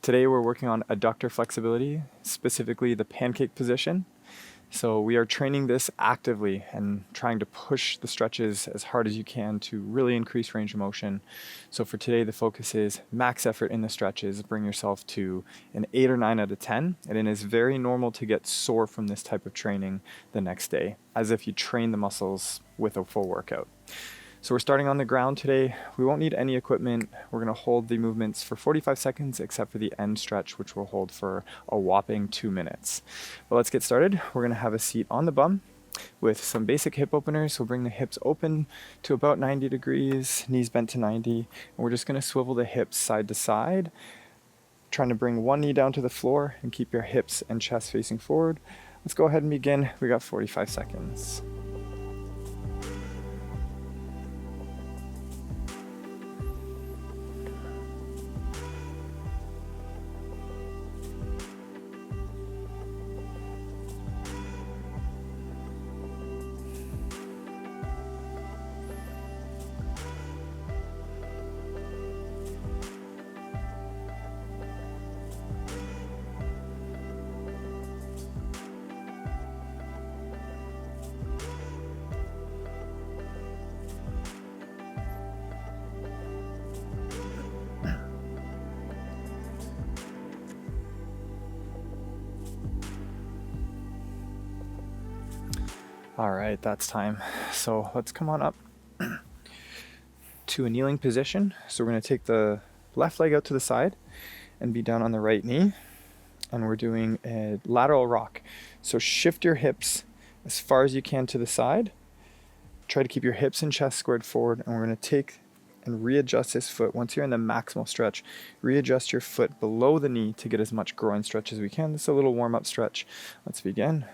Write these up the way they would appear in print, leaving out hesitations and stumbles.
Today we're working on adductor flexibility, specifically the pancake position. So we are training this actively and trying to push the stretches as hard as you can to really increase range of motion. So for today, the focus is max effort in the stretches. Bring yourself to an 8 or 9 out of 10. And it is very normal to get sore from this type of training the next day, as if you train the muscles with a full workout. So we're starting on the ground today. We won't need any equipment. We're going to hold the movements for 45 seconds, except for the end stretch, which we'll hold for a whopping 2 minutes. But let's get started. We're going to have a seat on the bum with some basic hip openers. So bring the hips open to about 90 degrees, knees bent to 90. And we're just going to swivel the hips side to side, trying to bring one knee down to the floor and keep your hips and chest facing forward. Let's go ahead and begin. We got 45 seconds. All right, that's time. So let's come on up to a kneeling position. So we're going to take the left leg out to the side and be down on the right knee. And we're doing a lateral rock. So shift your hips as far as you can to the side. Try to keep your hips and chest squared forward. And we're going to take and readjust this foot. Once you're in the maximal stretch, readjust your foot below the knee to get as much groin stretch as we can. This is a little warm-up stretch. Let's begin.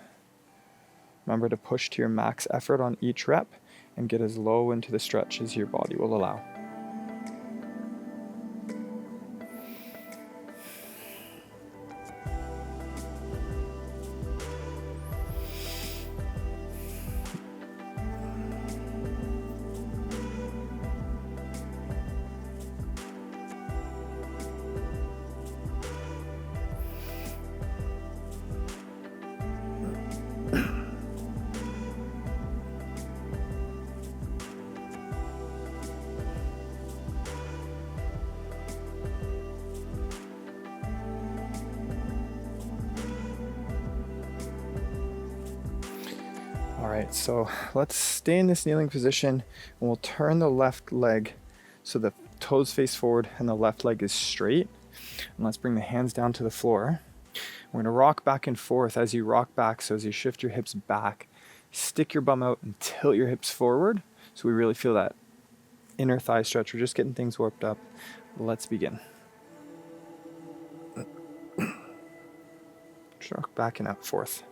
Remember to push to your max effort on each rep and get as low into the stretch as your body will allow. All right, so let's stay in this kneeling position and we'll turn the left leg so the toes face forward and the left leg is straight. And let's bring the hands down to the floor. We're gonna rock back and forth. As you rock back, so as you shift your hips back, stick your bum out and tilt your hips forward. So we really feel that inner thigh stretch. We're just getting things warped up. Let's begin. Just rock back and up, forth.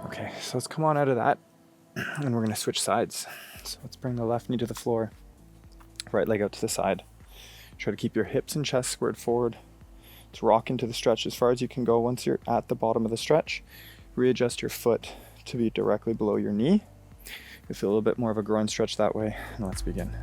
Okay, so let's come on out of that and we're going to switch sides. So let's bring the left knee to the floor, right leg out to the side. Try to keep your hips and chest squared forward. Let's rock into the stretch as far as you can go. Once you're at the bottom of the stretch, readjust your foot to be directly below your knee. You'll feel a little bit more of a groin stretch that way. And let's begin.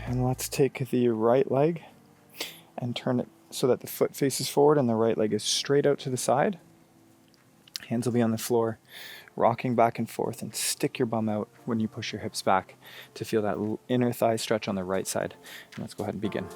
And let's take the right leg and turn it so that the foot faces forward and the right leg is straight out to the side. Hands will be on the floor, rocking back and forth, and stick your bum out when you push your hips back to feel that inner thigh stretch on the right side. And let's go ahead and begin.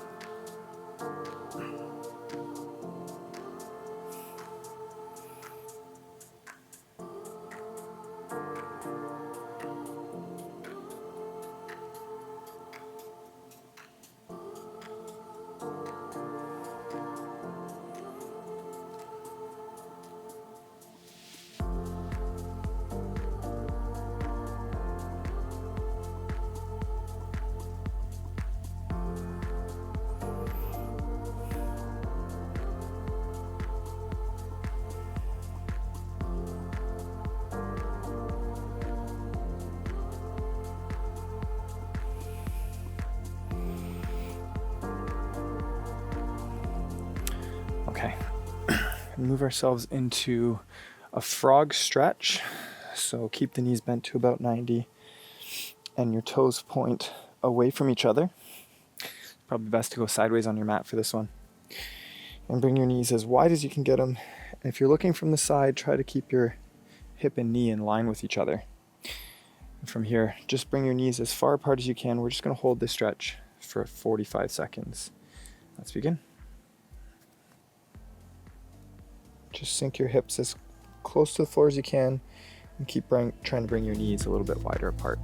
Okay, move ourselves into a frog stretch. So keep the knees bent to about 90 and your toes point away from each other. Probably best to go sideways on your mat for this one. And bring your knees as wide as you can get them. And if you're looking from the side, try to keep your hip and knee in line with each other. And from here, just bring your knees as far apart as you can. We're just going to hold this stretch for 45 seconds. Let's begin. Just sink your hips as close to the floor as you can and keep trying to bring your knees a little bit wider apart.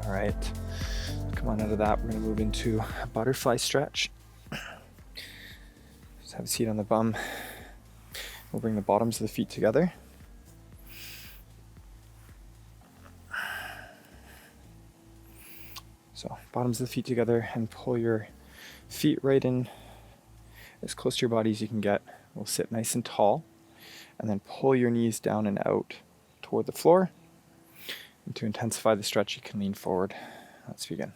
All right, come on out of that. We're going to move into a butterfly stretch. Just have a seat on the bum. We'll bring the bottoms of the feet together. So bottoms of the feet together and pull your feet right in as close to your body as you can get. We'll sit nice and tall and then pull your knees down and out toward the floor. And to intensify the stretch, you can lean forward. Let's begin.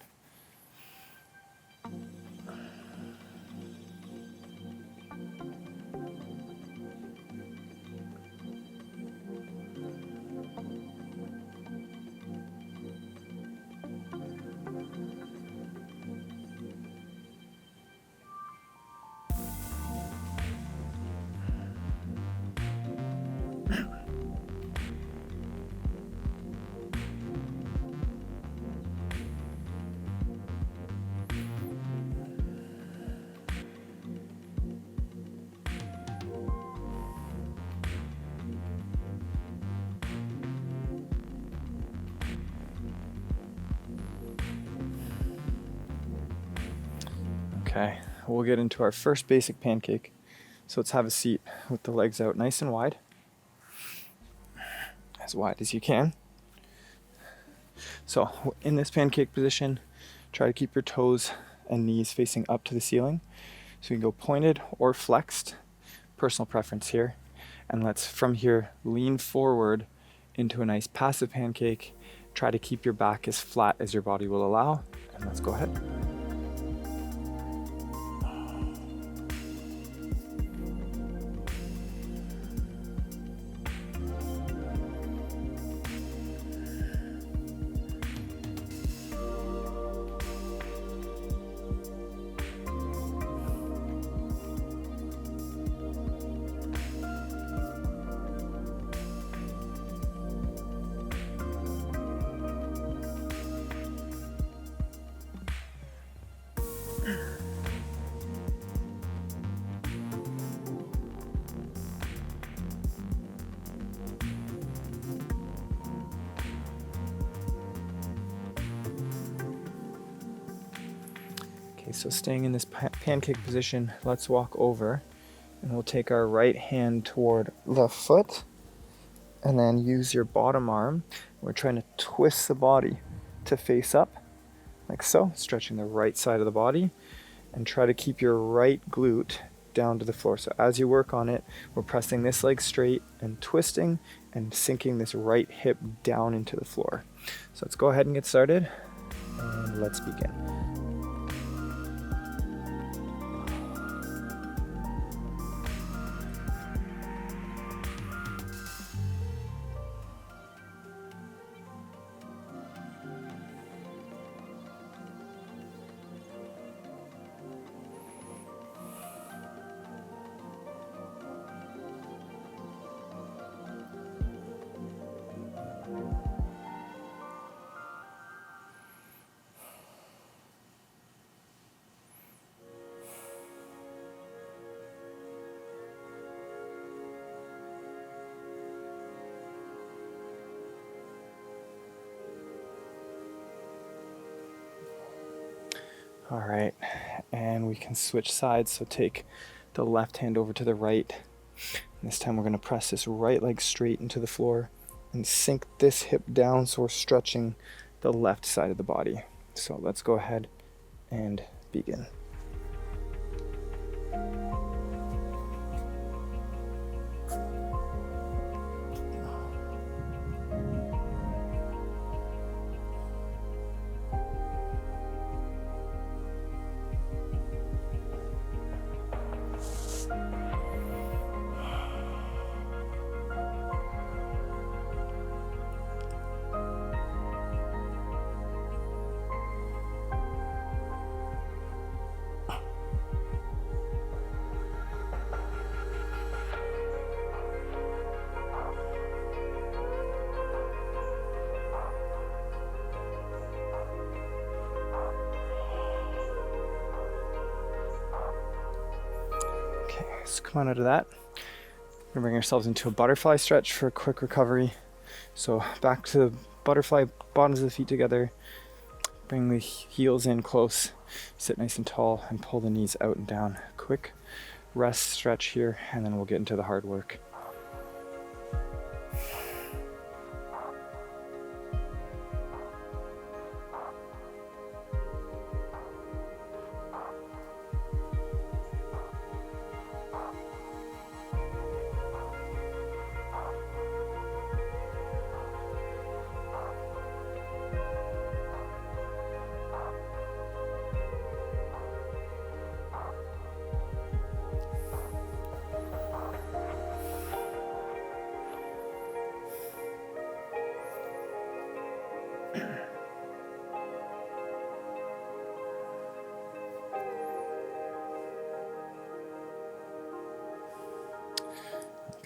Okay, we'll get into our first basic pancake. So let's have a seat with the legs out nice and wide as you can. So in this pancake position, try to keep your toes and knees facing up to the ceiling. So you can go pointed or flexed, personal preference here. And let's from here lean forward into a nice passive pancake. Try to keep your back as flat as your body will allow. And let's go ahead. Okay, so staying in this pancake position, let's walk over and we'll take our right hand toward left foot and then use your bottom arm. We're trying to twist the body to face up, like so, stretching the right side of the body, and try to keep your right glute down to the floor. So as you work on it, we're pressing this leg straight and twisting and sinking this right hip down into the floor. So let's go ahead and get started, and let's begin. All right, and we can switch sides. So take the left hand over to the right. And this time we're going to press this right leg straight into the floor and sink this hip down so we're stretching the left side of the body. So let's go ahead and begin. So come on out of that. We're gonna bring ourselves into a butterfly stretch for a quick recovery. So back to butterfly, bottoms of the feet together. Bring the heels in close. Sit nice and tall and pull the knees out and down. Quick rest stretch here, and then we'll get into the hard work.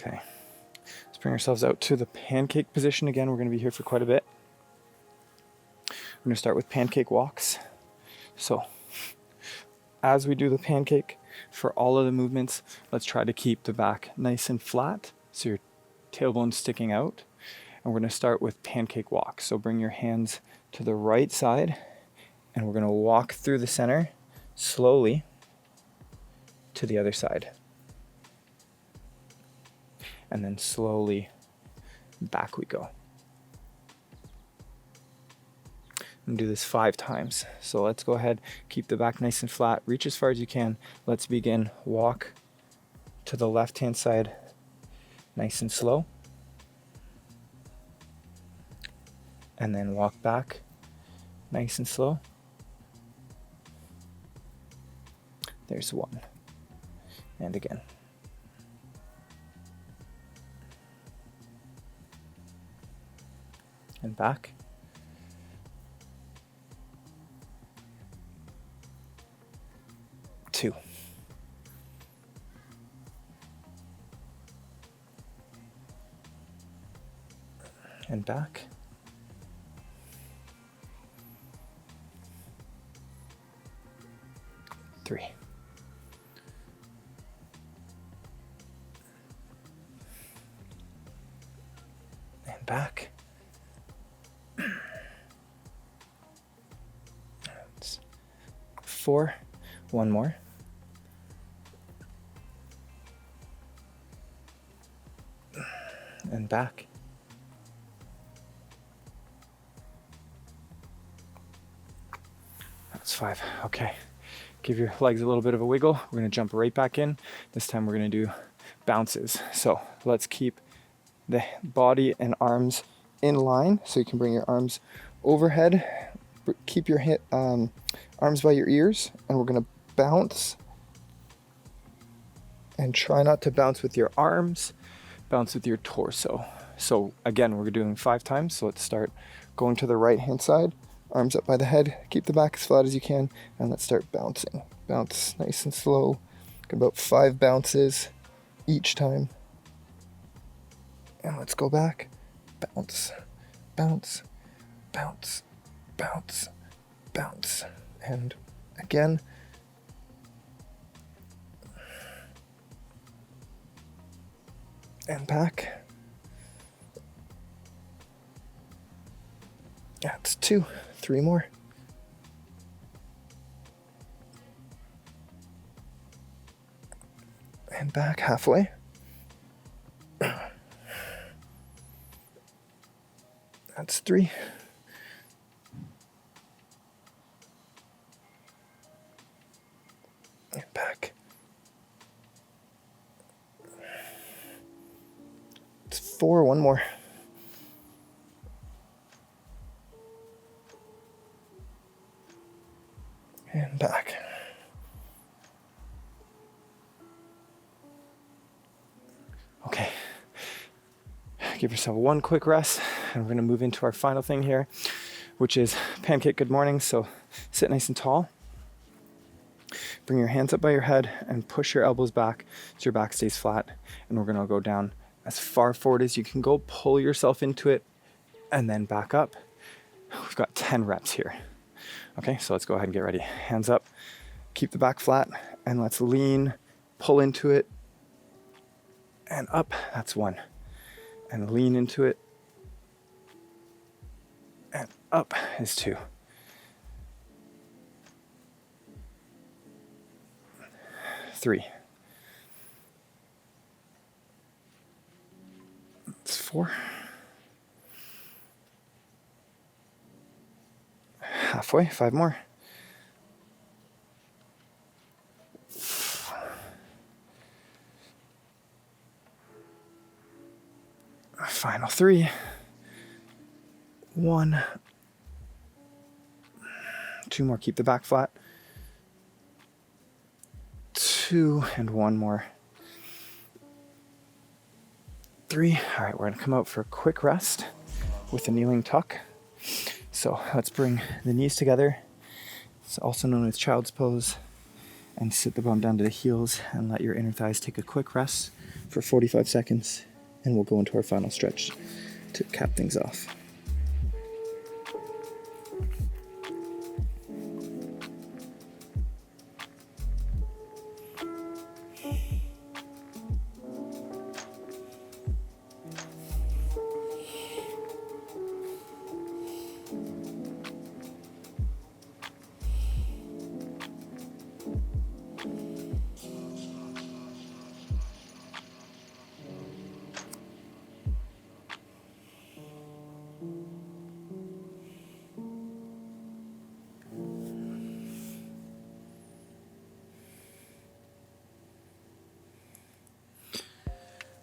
Okay, let's bring ourselves out to the pancake position again. We're going to be here for quite a bit. We're going to start with pancake walks. So as we do the pancake, for all of the movements, let's try to keep the back nice and flat so your tailbone's sticking out. And we're going to start with pancake walks. So bring your hands to the right side, and we're going to walk through the center slowly to the other side. And then slowly back we go. And do this 5 times. So let's go ahead, keep the back nice and flat, reach as far as you can. Let's begin. Walk to the left hand side, nice and slow. And then walk back, nice and slow. There's 1. And again. And back. Two. And back. 3. And back. 4. 1 more. And back. was 5. Okay. Give your legs a little bit of a wiggle. We're going to jump right back in. This time we're going to do bounces. So let's keep the body and arms in line. So you can bring your arms overhead. Keep your arms by your ears. And we're going to bounce. And try not to bounce with your arms. Bounce with your torso. So again, we're doing 5 times. So let's start going to the right hand side. Arms up by the head, keep the back as flat as you can, and let's start bouncing. Bounce nice and slow. Get about 5 bounces each time. And let's go back. Bounce, bounce, bounce, bounce, bounce. And again. And back. That's 2. 3 more. And back halfway. That's 3. And back. It's 4. 1 more. And back. Okay. Give yourself one quick rest, and we're going to move into our final thing here, which is pancake good morning. So sit nice and tall. Bring your hands up by your head and push your elbows back so your back stays flat. And we're going to go down as far forward as you can go. Pull yourself into it and then back up. We've got 10 reps here. Okay, so let's go ahead and get ready. Hands up, keep the back flat, and let's lean, pull into it, and up, that's 1. And lean into it, and up is 2. 3. That's 4. Halfway, 5 more. Final 3. 1. 2 more, keep the back flat. 2 and 1 more. 3. All right, we're going to come out for a quick rest with a kneeling tuck. So let's bring the knees together. It's also known as child's pose. And sit the bum down to the heels and let your inner thighs take a quick rest for 45 seconds. And we'll go into our final stretch to cap things off.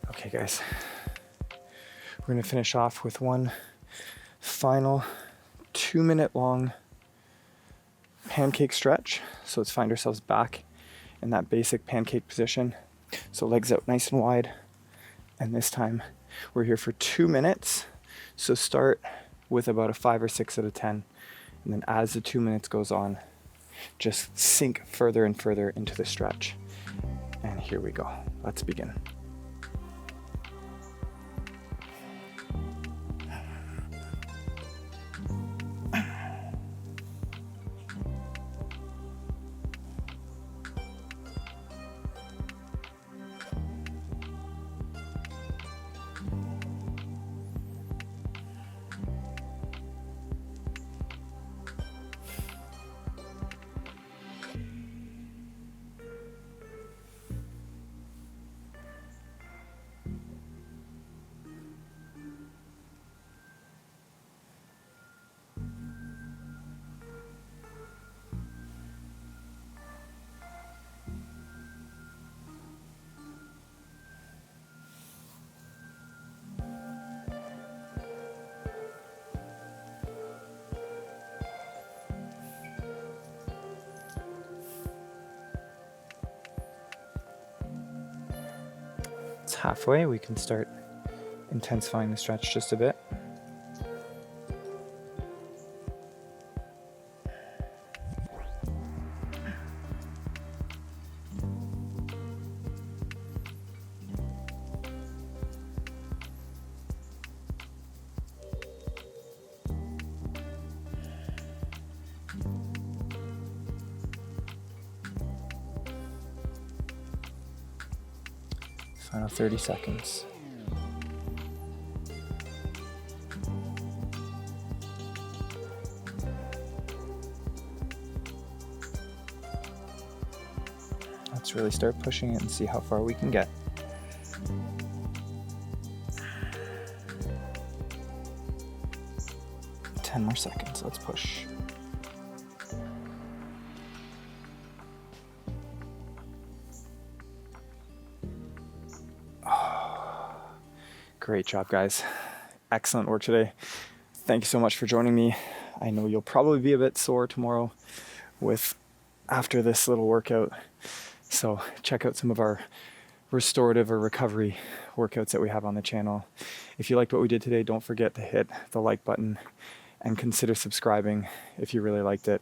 Okay, guys, we're going to finish off with one final 2-minute long pancake stretch. So let's find ourselves back in that basic pancake position. So legs out nice and wide. And this time we're here for 2 minutes. So start with about a 5 or 6 out of 10. And then as the 2 minutes goes on, just sink further and further into the stretch. And here we go. Let's begin. halfway, we can start intensifying the stretch just a bit. Final 30 seconds. Let's really start pushing it and see how far we can get. Ten more seconds, let's push. Great job, guys. Excellent work today. Thank you so much for joining me. I know you'll probably be a bit sore tomorrow after this little workout. So check out some of our restorative or recovery workouts that we have on the channel. If you liked what we did today, don't forget to hit the like button and consider subscribing if you really liked it.